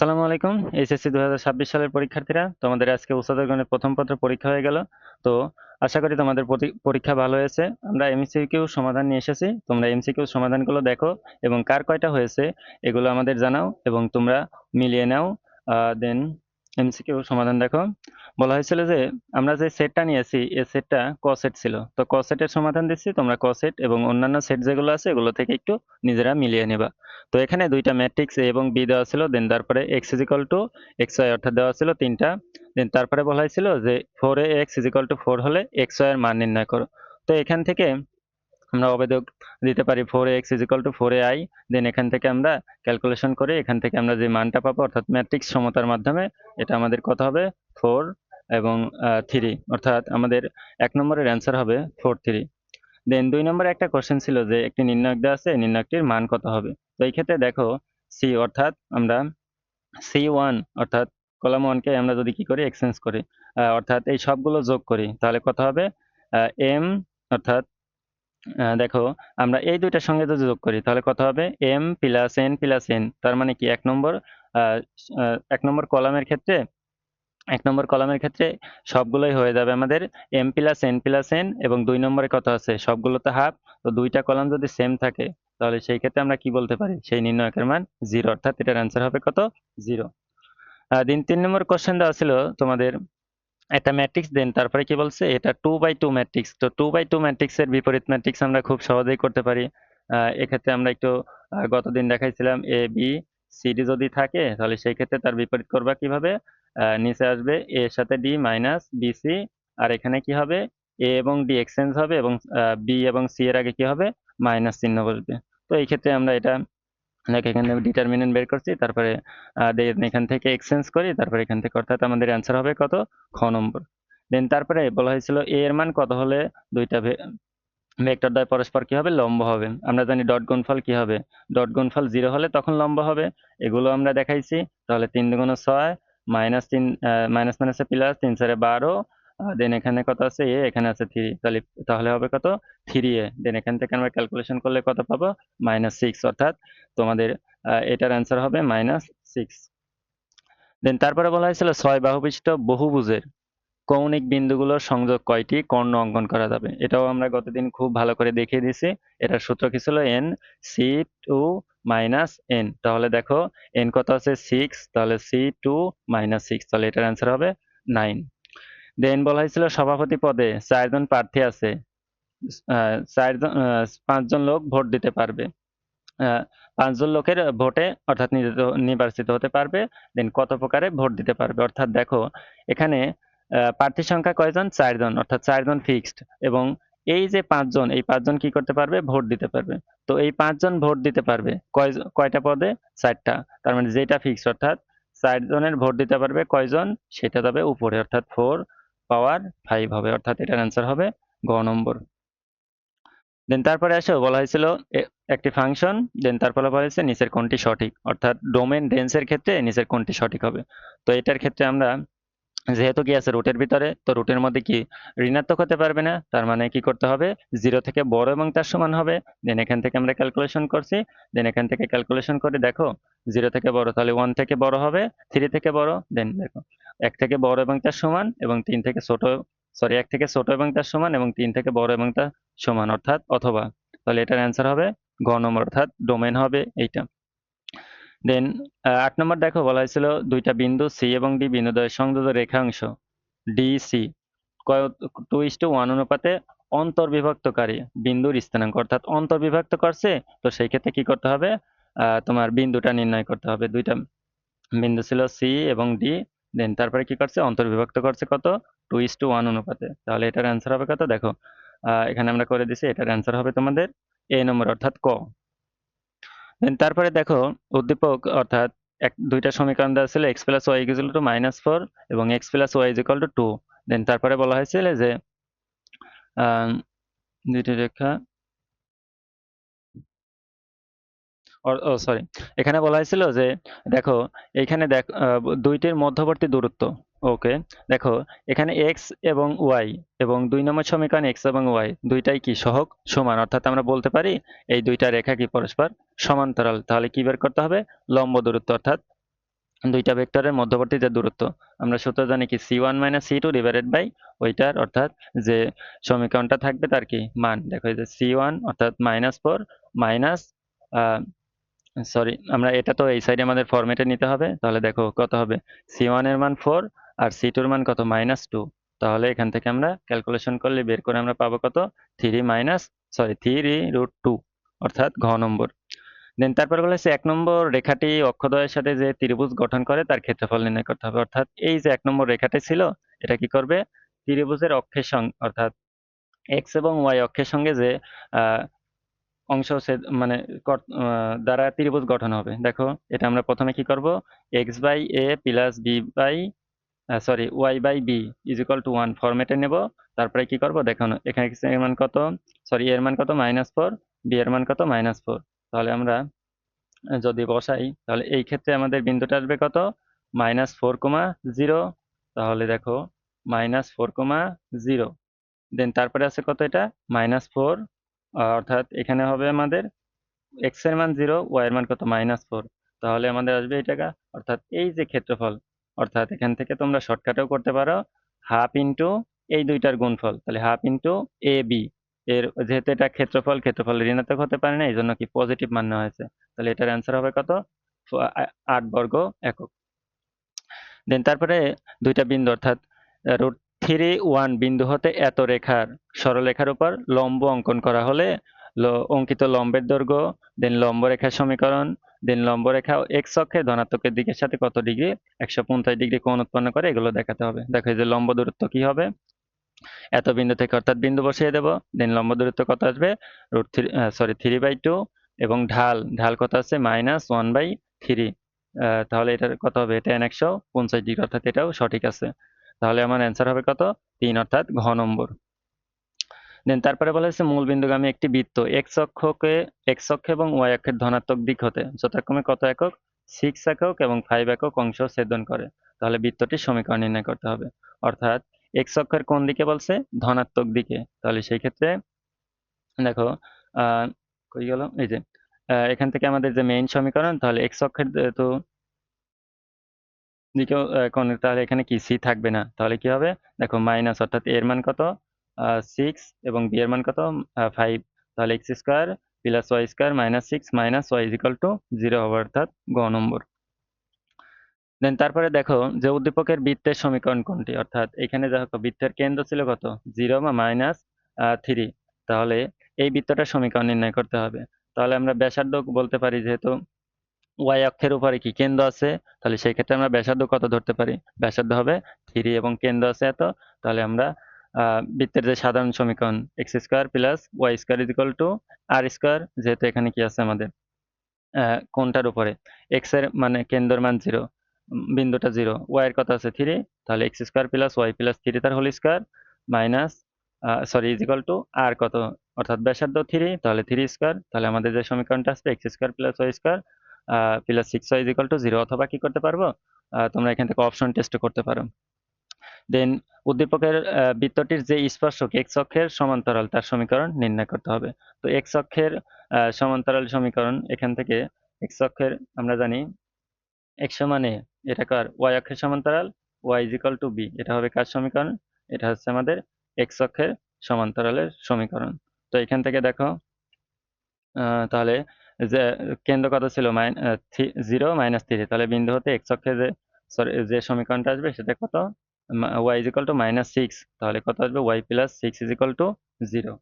আসসালামু আলাইকুম। এইচএসসি 2026 সালের পরীক্ষার্থীরা, তোমাদের আজকে উচ্চতর গণিত প্রথম পত্র পরীক্ষা হয়ে গেল। তো আশা করি তোমাদের পরীক্ষা ভালো হয়েছে। আমরা এমসিকিউ সমাধান নিয়ে এসেছি, তোমরা এমসিকিউ সমাধানগুলো দেখো এবং কার কয়টা হয়েছে এগুলো আমাদের জানাও এবং তোমরা মিলিয়ে নাও। দেন এমসিকিউ সমাধান দেখো। বলা হয়েছিল যে আমরা যে সেটটা নিয়েছি এই সেটটা ক সেট ছিল, তো ক সেটের সমাধান দিচ্ছি, তোমরা ক সেট এবং অন্যান্য সেট যেগুলো আছে এগুলো থেকে একটু নিজেরা মিলিয়ে নেবা। তো এখানে দুইটা ম্যাট্রিক্স এ এবং বি দেওয়া ছিল, দেন তারপরে X is equal to X Y অর্থাৎ দেওয়া ছিল তিনটা। দেন তারপরে বলা হয়েছিল যে 4ax ইজ ইকাল টু 4 হলে এক্স ওয়াই এর মান নির্ণয় করো। তো এখান থেকে আমরা অবেদক দিতে পারি 4ax is equal two 4ai। দেন এখান থেকে আমরা ক্যালকুলেশন করে এখান থেকে আমরা যে মানটা পাবো অর্থাৎ ম্যাট্রিক্স সমতার মাধ্যমে এটা আমাদের কত হবে 4 এবং 3, অর্থাৎ আমাদের 1 নম্বরের অ্যান্সার হবে 4 3। দেন 2 নম্বরে একটা কোশ্চেন ছিল যে একটি নির্ণায়ক দেওয়া আছে, নির্ণায়কটির মান কত হবে। তো এই ক্ষেত্রে দেখো সি অর্থাৎ আমরা C1 অর্থাৎ কলাম 1 কে আমরা যদি কি করি এক্সচেঞ্জ করি, অর্থাৎ এই সবগুলো যোগ করি তাহলে কত হবে m, অর্থাৎ দেখো আমরা এই দুইটার সঙ্গে যদি যোগ করি তাহলে কত হবে m plus n plus n, তার মানে কি আহ, এক নম্বর কলামের ক্ষেত্রে সবগুলোই হয়ে যাবে আমাদের m plus n plus n, এবং 2 নম্বরে কত আছে সবগুলোতে হাফ। তো দুইটা কলাম যদি সেম থাকে তাহলে সেই ক্ষেত্রে আমরা কি বলতে পারি সেই নির্ণায়কের মান 0, অর্থাৎ এটার অ্যান্সার হবে কত 0। দিন 3 নম্বর কোশ্চেন দেওয়া ছিল তোমাদের একটা ম্যাট্রিক্স, দেন তারপরে কি বলছে এটা 2/2 ম্যাট্রিক্স। তো 2/2 ম্যাট্রিক্সের বিপরীত ম্যাট্রিক্স আমরা খুব সহজেই করতে পারি। এক্ষেত্রে আমরা একটু গতদিন দেখাইছিলাম এ বি সি ডি যদি থাকে তাহলে সেই ক্ষেত্রে তার বিপরীত করবা কিভাবে, নিচে আসবে এ এর সাথে ডি মাইনাস বিসি, আর এখানে কি হবে এ এবং ডি এক্সচেঞ্জ হবে এবং বি এবং সি এর আগে কি হবে মাইনাস চিহ্ন বসবে। তো এই ক্ষেত্রে আমরা এটা দেখ এখান থেকে ডিটারমিনেন্ট বের করছি, তারপরে এখান থেকে এক্সচেঞ্জ করি, তারপরে এখান থেকে অর্থাৎ আমাদের অ্যান্সার হবে কত খ নম্বর। দেন তারপরে বলা হয়েছিল এ এর মান কত হলে দুইটা ভেক্টর দ্বয় পরস্পর কি হবে লম্ব হবে। আমরা জানি ডট গুণফল কি হবে, ডট গুণফল 0 হলে তখন লম্ব হবে। এগুলো আমরা দেখাইছি। তাহলে 3 দুগুণ 6 মাইনাস 3 মাইনাস মাইনাসে প্লাস 3 4 12, দেন এখানে কত আছে এ, এখানে আছে 3, তাহলে তাহলে হবে কত 3a। দেন এখান থেকে আমরা ক্যালকুলেশন করলে কত পাবো -6, অর্থাৎ তোমাদের এটার অ্যান্সার হবে -6। দেন তারপরে বলা হয়েছিল 6 বাহু বিশিষ্ট বহুভুজের কৌণিক বিন্দুগুলোর সংযোগ কয়টি কর্ণ অঙ্কন করা যাবে। এটাও আমরা গতদিন খুব ভালো করে দেখিয়ে দিছি। এটার সূত্র কি ছিল n c2 মাইনাস n। তাহলে দেখো n কত আছে 6, তাহলে c2 মাইনাস 6, তাহলে এটার অ্যান্সার হবে 9। দেন বলা হয়েছিল সভাপতি পদে 4 জন প্রার্থী আছে, 5 জন লোক ভোট দিতে পারবে। 5 জন লোকের ভোটে অর্থাৎ নির্বাচিত হতে পারবে। দেন কত প্রকারে ভোট দিতে পারবে, অর্থাৎ দেখো এখানে প্রার্থী সংখ্যা কয়জন 4 জন, অর্থাৎ 4 জন ফিক্সড, এবং এই যে 5 জন এই 5 জন কি করতে পারবে ভোট দিতে পারবে। তো এই 5 জন ভোট দিতে পারবে কয়টা পদে 4টা, তার মানে যেটা ফিক্সড অর্থাৎ 4 জনের ভোট দিতে পারবে কয়জন সেটা যাবে উপরে, অর্থাৎ 4 পাওয়ার 5 হবে, অর্থাৎ এটার অ্যান্সার হবে গ নম্বর। দেন তারপরে আসো বলা হয়েছিল একটি ফাংশন, দেন তারপরে বলা হয়েছে নিচের কোনটি সঠিক, অর্থাৎ ডোমেন রেঞ্জের ক্ষেত্রে নিচের কোনটি সঠিক হবে। তো এটার ক্ষেত্রে আমরা যেহেতু কি আছে রুটের ভিতরে, তো রুটের মধ্যে কি ঋণাত্মক হতে পারবে না, তার মানে কি করতে হবে 0 থেকে বড় এবং তার সমান হবে। দেন এখান থেকে আমরা ক্যালকুলেশন করছি, দেন এখান থেকে ক্যালকুলেশন করে দেখো 0 থেকে বড় তাহলে 1 থেকে বড় হবে, 3 থেকে বড়, দেন দেখো 1 থেকে বড় এবং তার সমান, এবং 3 থেকে ছোট, সরি 1 থেকে ছোট এবং তার সমান, এবং 3 থেকে বড় এবং তার সমান, অর্থাৎ অথবা। তাহলে এটার অ্যান্সার হবে গ নম্বর, অর্থাৎ ডোমেন হবে এইটা। দেন 8 নম্বর দেখো বলা হয়েছিল দুইটা বিন্দু সি এবং ডি বিন্দুদ্বয়ের সংযোগ রেখাংশ ডিসি 2:1 অনুপাতে অন্তর্বিভক্তকারী বিন্দুর স্থানাঙ্ক, অর্থাৎ অন্তর্বিভক্ত করছে। তো সেই ক্ষেত্রে কি করতে হবে তোমার বিন্দুটা নির্ণয় করতে হবে। দুইটা বিন্দু ছিল সি এবং ডি, দেন তারপরে কি করছে অন্তর্বিভক্ত করছে কত 2:1 অনুপাতে। তাহলে এটার অ্যান্সার হবে কত দেখো এখানে আমরা করে দিছি, এটার অ্যান্সার হবে তোমাদের এ নম্বর, অর্থাৎ ক। দেন তারপরে দেখো উদ্দীপক অর্থাৎ দুইটা সমীকরণ দেওয়া ছিল X plus Y equal to -4 এবং X plus Y equal to 2। Then তারপরে বলা হয়েছিল যে দুইটি রেখা, ও সরি, এখানে বলা হয়েছিল যে দেখো এখানে দুইটির মধ্যবর্তী দূরত্ব, ওকে দেখো এখানে এক্স এবং ওয়াই এবং 2 নম্বর সমীকরণ এক্স এবং ওয়াই দুইটাই কি সহগ সমান, অর্থাৎ আমরা বলতে পারি এই দুইটা রেখা কি পরস্পর সমান্তরাল। তাহলে কি বের করতে হবে লম্ব দূরত্ব, অর্থাৎ দুইটা ভেক্টরের মধ্যবর্তী যে দূরত্ব, আমরা সূত্র জানি কি c1 minus c2 divided by ওইটার, অর্থাৎ যে সমীকরণটা থাকবে তার কি মান। দেখো এই যে c1 অর্থাৎ -4 মাইনাস, সরি আমরা এটা তো এই সাইডে আমাদের ফরম্যাটে নিতে হবে, তাহলে দেখো কত হবে, c1 এর মান 4 আর c2 এর মান কত -2। তাহলে এখান থেকে আমরা ক্যালকুলেশন করলে বের করে আমরা পাবো কত, 3√2, অর্থাৎ ঘ নম্বর। দেন তারপর বলেছে 1 নম্বর রেখাটি অক্ষদ্বয়ের সাথে যে ত্রিভুজ গঠন করে তার ক্ষেত্রফল নির্ণয় করতে হবে। অর্থাৎ এই যে 1 নম্বর রেখাটি ছিল, এটা কি করবে, ত্রিভুজের অক্ষের সঙ্গে অর্থাৎ এক্স এবং ওয়াই অক্ষের সঙ্গে যে অংশ মানে দ্বারা ত্রিভুজ গঠন হবে। দেখো এটা আমরা প্রথমে কি করব, X by A plus B by sorry Y by B is equal to 1 ফরম্যাটে নেব। তারপরে কি করব, দেখো এখানে x এর মান কত, সরি এর মান কত -4, বি এর মান কত -4। তাহলে আমরা যদি বসাই, তাহলে এই ক্ষেত্রে আমাদের বিন্দুটা আসবে কত, -4,0। তাহলে দেখো -4,0, দেন তারপরে আছে কত, এটা -4, অর্থাৎ এখানে হবে আমাদের x এর মান 0, y এর মান কত -4। তাহলে আমাদের আসবে এই টাকা, অর্থাৎ এই যে ক্ষেত্রফল, অর্থাৎ এখান থেকে তোমরা শর্টকাটেও করতে পারো, হাফ ইন্টু এই দুইটার গুণফল, তাহলে হাফ ইন্টু এ বি। এর যেহেতু এটা ক্ষেত্রফল, ক্ষেত্রফল ঋণাত্মক হতে পারে না, এই জন্য কি পজিটিভ মান নেওয়া হয়েছে। তাহলে এটার অ্যান্সার হবে কত, 8 বর্গ একক। দেন তারপরে দুইটা বিন্দু অর্থাৎ √3 1 বিন্দু হতে এত রেখার সরলরেখার উপর লম্ব অঙ্কন করা হলে অঙ্কিত লম্বের দৈর্ঘ্য, দেন লম্ব রেখার সমীকরণ, দেন লম্ব রেখা এক্স অক্ষের ধনাত্মকের দিকের সাথে কত ডিগ্রি 150 ডিগ্রি কোণ উৎপন্ন করে, এগুলো দেখাতে হবে। দেখো এই যে লম্ব দূরত্ব কি হবে, এত বিন্দু থেকে অর্থাৎ বিন্দু বসিয়ে দেব, দেন লম্ব দূরত্ব কত আসবে, √3/2, এবং ঢাল ঢাল কত আছে -1/3। তাহলে এটার কত হবে, এটা 150 ডিগ্রি, অর্থাৎ এটাও সঠিক আছে। তাহলে আমার অ্যান্সার হবে কত, 3, অর্থাৎ ঘ নম্বর। দেন তারপরে বলা হয়েছে মূল বিন্দুগামী একটি বৃত্ত এক্স অক্ষ এবং ওয়াই অক্ষের ধনাত্মক দিক হতে যথাক্রমে কত একক, 6 একক এবং 5 একক অংশ ছেদন করে। তাহলে বৃত্তটির সমীকরণ নির্ণয় করতে হবে। অর্থাৎ এক্স অক্ষের কোন দিকে বলছে, ধনাত্মক দিকে। তাহলে সেই ক্ষেত্রে দেখো আহ কই গেল, এই যে এখান থেকে আমাদের যে মেইন সমীকরণ, তাহলে এক্স অক্ষের তো দিকেও কোন, তাহলে এখানে কি সি থাকবে না, তাহলে কি হবে, দেখো মাইনাস, অর্থাৎ এর মান কত 6 এবং বি এর মান কত 5। তাহলে x² plus y² -6 minus y is equal two 0 হবে, অর্থাৎ গ নম্বর। দেন তারপরে দেখো যে উদ্দীপকের বৃত্তের সমীকরণ কোনটি, অর্থাৎ এখানে দেখো বৃত্তের কেন্দ্র ছিল কত, 0 বা -3। তাহলে এই বৃত্তটার সমীকরণ নির্ণয় করতে হবে। তাহলে আমরা ব্যাসার্ধ বলতে পারি, যেহেতু ওয়াই অক্ষের উপরে কি কেন্দ্র আছে, তাহলে সেই ক্ষেত্রে আমরা ব্যাসার্ধ কত ধরতে পারি, ব্যাসার্ধ হবে 3 এবং কেন্দ্র আছে এত। তাহলে আমরা বৃত্তের যে সাধারণ সমীকরণ x² plus y² is equal two r², যেহেতু এখানে কি আছে আমাদের কোনটার উপরে, x এর মানে কেন্দ্রের মান 0, বিন্দুটা 0, y এর কত আছে 3, তাহলে x² প্লাস y প্লাস 3 তার whole square minus sorry is equal to r কত, অর্থাৎ ব্যাসার্ধ 3, তাহলে 3²। তাহলে আমাদের যে সমীকরণটা আসবে x² plus y² plus 6y is equal two 0, অথবা কি করতে পারবো, তোমরা এখান থেকে অপশন টেস্ট করতে পারো। দেন উদ্দীপকের বৃত্তটির যে স্পর্শক এক্স অক্ষের সমান্তরাল তার সমীকরণ নির্ণয় করতে হবে। তো এক্স অক্ষের সমান্তরাল সমীকরণ, এখান থেকে এক্স অক্ষের আমরা জানি x সমানে এটা কার, y অক্ষের সমান্তরাল, y is equal to B, এটা হবে কার সমীকরণ, এটা হচ্ছে আমাদের এক্স অক্ষের সমান্তরালের সমীকরণ। তো এখান থেকে দেখো তাহলে যে কেন্দ্র কত ছিল 0 -3, তাহলে বিন্দু হতে এক্স অক্ষে যে সরি যে সমীকরণটা আসবে সেটা কত, y ইজ ইকুয়াল টু -6, তাহলে কত আসবে y plus 6 is equal two 0।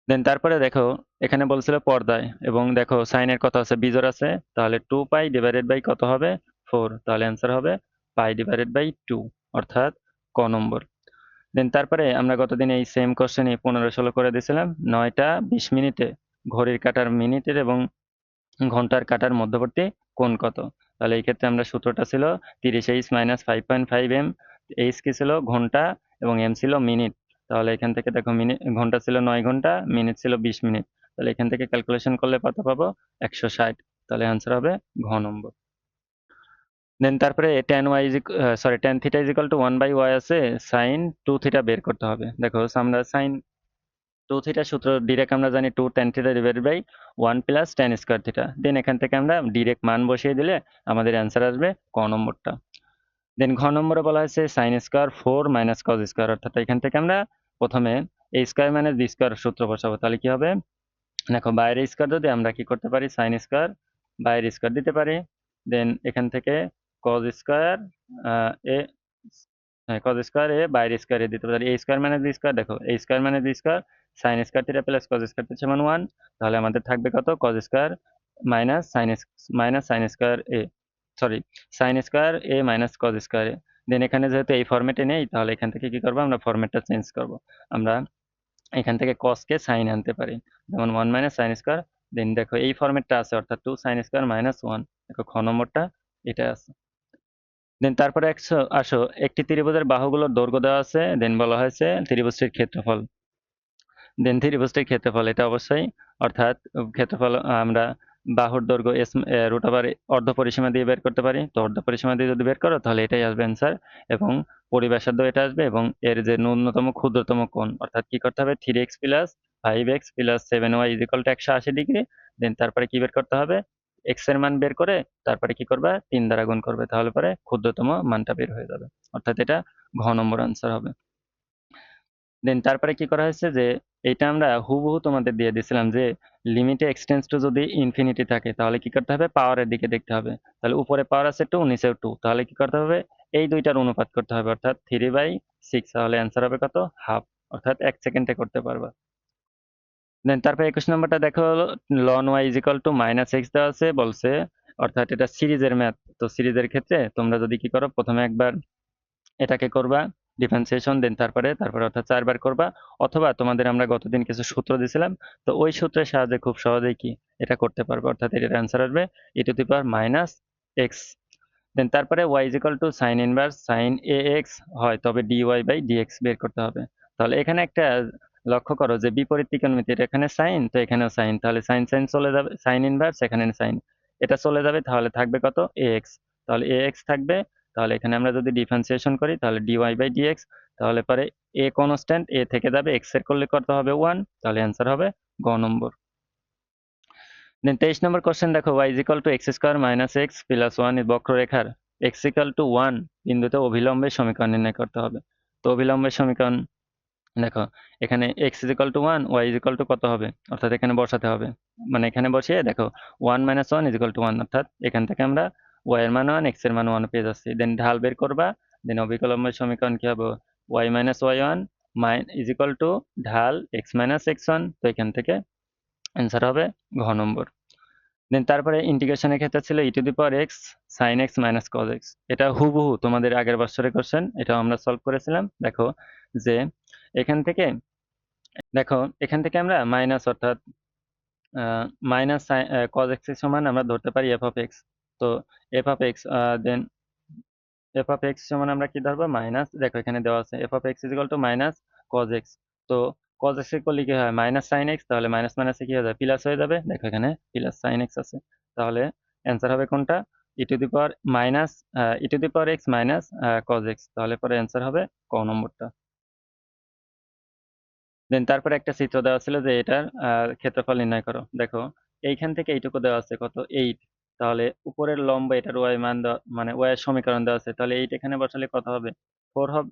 দেন তারপরে দেখো এখানে বলছিল পর্দায়, এবং দেখো সাইনের কত আছে, বিজোড় আছে, তাহলে 2π ডিভাইডেড বাই কত হবে 4, তাহলে অ্যান্সার হবে π/2, অর্থাৎ ক নম্বর। দেন তারপরে আমরা গতদিন এই সেম কোশ্চেনই 15-16 করে দিয়েছিলাম। 9টা 20 মিনিটে ঘড়ির কাঁটার মিনিটের এবং ঘন্টার কাঁটার মধ্যবর্তী কোণ কত। তাহলে এই ক্ষেত্রে আমরা সূত্রটা ছিল 30h মাইনাস 5.5 m। এইচ কি ছিল ঘন্টা এবং এম ছিল মিনিট। তাহলে এখান থেকে দেখো মিনিট, ঘন্টা ছিল 9 ঘন্টা, মিনিট ছিল 20 মিনিট। তাহলে এখান থেকে ক্যালকুলেশন করলে কত পাবো, 160। তাহলে অ্যান্সার হবে ঘ নম্বর। দেন তারপরে tan theta is equal two 1/y আছে, sin 2 থিটা বের করতে হবে। দেখো আমরা সাইন টু থিটা সূত্র ডিরেক্ট আমরা জানি 2 tan theta divided by 1 plus tan square theta. Then এখান থেকে আমরা ডিরেক্ট মান বসিয়ে দিলে আমাদের অ্যান্সার আসবে ক নম্বরটা। দেন ঘ নম্বরে বলা হয়েছে sine square 4 minus cos square, অর্থাৎ এখান থেকে আমরা প্রথমে এ স্কয়ার মাইনাস বি স্কয়ার সূত্র বসাবো। তাহলে কি হবে, দেখো বাইরের স্কয়ার যদি আমরা কি করতে পারি, সাইন স্কয়ার বাইরের স্কয়ার দিতে পারি। দেন এখান থেকে কজ স্কয়ার এ, হ্যাঁ কজ স্কয়ার এ বাইরের স্কয়ার এ দিতে পারি। A square minus b square, দেখো a square minus b square sine square theta plus cos square theta সমান 1। তাহলে আমাদের থাকবে কত, cos square minus sine square a, sorry sine square a minus cos square a. Then এখানে যেহেতু এই ফরম্যাটে নেই, তাহলে এখান থেকে কি করবো, আমরা ফরম্যাটটা চেঞ্জ করব। আমরা এখান থেকে কসকে সাইন আনতে পারি, যেমন 1 মাইনাস সাইন স্কয়ার। দেন দেখো এই ফরম্যাটটা আছে, অর্থাৎ 2 সাইন স্কয়ার মাইনাস 1। দেখো খ নম্বরটা এটা আছে। দেন তারপরে আসো একটি ত্রিভুজের বাহুগুলোর দৈর্ঘ্য দেওয়া আছে, দেন বলা হয়েছে ত্রিভুজটির ক্ষেত্রফল। দেন ত্রিভুজটির ক্ষেত্রফল এটা অবশ্যই, অর্থাৎ ক্ষেত্রফল আমরা বাহুর দৈর্ঘ্য এস রুট ওভার অর্ধ পরিসীমা দিয়ে বের করতে পারি। তো অর্ধ পরিসীমা দিয়ে যদি বের করো তাহলে এটাই আসবে অ্যান্সার, এবং পরিব্যাসার্ধ এটা আসবে, এবং এর যে ন্যূনতম ক্ষুদ্রতম কোণ, অর্থাৎ কি করতে হবে, 3x plus 5x plus 7y equal to 180 degree. Then তারপরে কি বের করতে হবে, x এর মান বের করে তারপরে কি করবে, 3 দ্বারা গুণ করবে, তাহলে পরে ক্ষুদ্রতম মানটা বের হয়ে যাবে, অর্থাৎ এটা ঘ নম্বর আনসার হবে। দেন তারপরে কি করা হয়েছে, যে এটা আমরা হুবহু তোমাদের দিয়ে দিয়েছিলাম যে লিমিটে এক্সটেন্স টু যদি ইনফিনিটি থাকে তাহলে কি করতে হবে, পাওয়ারের দিকে দেখতে হবে। তাহলে উপরে পাওয়ার আছে 2, নিচেও 2, তাহলে কি করতে হবে, এই দুইটার অনুপাত করতে হবে, অর্থাৎ 3/6। তাহলে অ্যান্সার হবে কত, হাফ, অর্থাৎ 1 সেকেন্ডে করতে পারবা। দেন তারপরে 21 নম্বরটা দেখো, লন Y is equal to minus X দেওয়া আছে বলছে, অর্থাৎ এটা সিরিজের ম্যাথ। তো সিরিজের ক্ষেত্রে তোমরা যদি কি করো, প্রথমে একবার এটাকে করবা ডিফারেন্সিয়েশন, দেন তারপরে অর্থাৎ 4 বার করবা, অথবা তোমাদের আমরা গতদিন কিছু সূত্র দিয়েছিলাম, তো ওই সূত্রের সাহায্যে খুব সহজেই কি এটা করতে পারবে, অর্থাৎ এটার অ্যান্সার আসবে e to the power minus x. Then তারপরে y is equal to sine inverse sine a x হয়, তবে dy বাই ডিএক্স বের করতে হবে। তাহলে এখানে একটা লক্ষ্য করো যে বিপরীত ত্রিকোণমিতির এখানে সাইন, তো এখানেও সাইন, তাহলে সাইন সাইন চলে যাবে, সাইন ইনভার্স এখানে সাইন, এটা চলে যাবে, তাহলে থাকবে কত, ax। তাহলে ax থাকবে। তাহলে এখানে আমরা যদি ডিফারেন্সিয়েশন করি তাহলে dy বাই dx, তাহলে পরে a কনস্ট্যান্ট, a থেকে যাবে, x এর করলে করতে হবে 1, তাহলে অ্যান্সার হবে গ নম্বর। দেন 23 নম্বর কোশ্চেন দেখো, y is equal two x square minus x plus 1 বক্ররেখার x ইকুয়াল টু 1 বিন্দুতে অভিলম্বের সমীকরণ নির্ণয় করতে হবে। তো অভিলম্বের সমীকরণ দেখো, এখানে x is equal to 1, y is equal two কত হবে, অর্থাৎ এখানে বসাতে হবে, মানে এখানে বসিয়ে দেখো 1 মাইনাস 1 ইজ ইকুয়াল টু 1, অর্থাৎ এখান থেকে আমরা y এর মান 1, x এর মান 1 পেয়ে যাচ্ছি। দেন ঢাল বের করবা, দেন অভিকলম্বের সমীকরণ কি হবে, y minus y1 is equal two ঢাল x মাইনাস x1, তো এখান থেকে অ্যান্সার হবে ঘ নম্বর। দেন তারপরে ইন্টিগ্রেশনের ক্ষেত্রে ছিল e to the power x sine x minus cos x, এটা হুবহু তোমাদের আগের বছরের কোশ্চেন, এটাও আমরা সলভ করেছিলাম। দেখো যে এখান থেকে, দেখো এখান থেকে আমরা মাইনাস, অর্থাৎ মাইনাস কজ এক্স এর সমান আমরা ধরতে পারি এফ অফ এক্স। তো F of X, then F of X সমান আমরা কি ধরবো, মাইনাস, দেখো এখানে দেওয়া আছে F of X is equal to minus cos X. তো কজ এক্স এর করলে কি হয়, মাইনাস সাইন এক্স, তাহলে মাইনাস মাইনাসে কি হয়ে যাবে, প্লাস হয়ে যাবে, দেখো এখানে প্লাস সাইন এক্স আছে। তাহলে অ্যান্সার হবে কোনটা, e to the power minus e to the power x minus cos x, তাহলে পরে অ্যান্সার হবে ক নম্বরটা। দেন তারপরে একটা চিত্র দেওয়া ছিল যে এটার ক্ষেত্রফল নির্ণয় করো। দেখো এইখান থেকে এইটুকু দেওয়া আছে কত, 8। তাহলে উপরের লম্ব এটার ওয়াই মান দেওয়া, মানে ওয়াই এর সমীকরণ দেওয়া আছে, তাহলে 8 এখানে বসালে কত হবে, 4 হবে,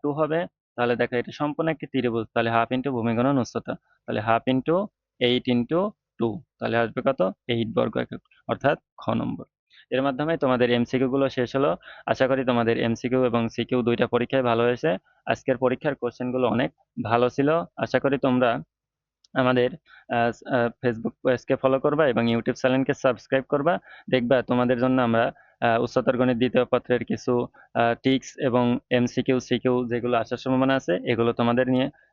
2 হবে। তাহলে দেখো এটা সম্পূর্ণ একটি ত্রিভুজ, তাহলে হাফ ইন্টু ভূমি গুণন উচ্চতা, তাহলে হাফ ইন্টু 8 ইন্টু 2, তাহলে আসবে কত, 8 বর্গ একক, অর্থাৎ খ নম্বর। এর মাধ্যমে তোমাদের এমসিকিউ গুলো শেষ হলো। আশা করি তোমাদের এমসিকিউ এবং সিকিউ দুইটা পরীক্ষায় ভালো হয়েছে। আজকের পরীক্ষার কোশ্চেন গুলো অনেক ভালো ছিল। আশা করি তোমরা আমাদের ফেসবুক পেজকে ফলো করবা এবং ইউটিউব চ্যানেলকে সাবস্ক্রাইব করবা। দেখবা তোমাদের জন্য আমরা উচ্চতর গণিত দ্বিতীয় পত্রের কিছু টিক্স এবং এমসিকিউ সিকিউ যেগুলো আসার সম্ভাবনা আছে, এগুলো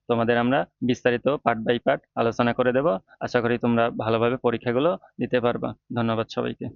তোমাদের আমরা বিস্তারিত পার্ট বাই পার্ট আলোচনা করে দেব। আশা করি তোমরা ভালোভাবে পরীক্ষাগুলো দিতে পারবা। ধন্যবাদ সবাইকে।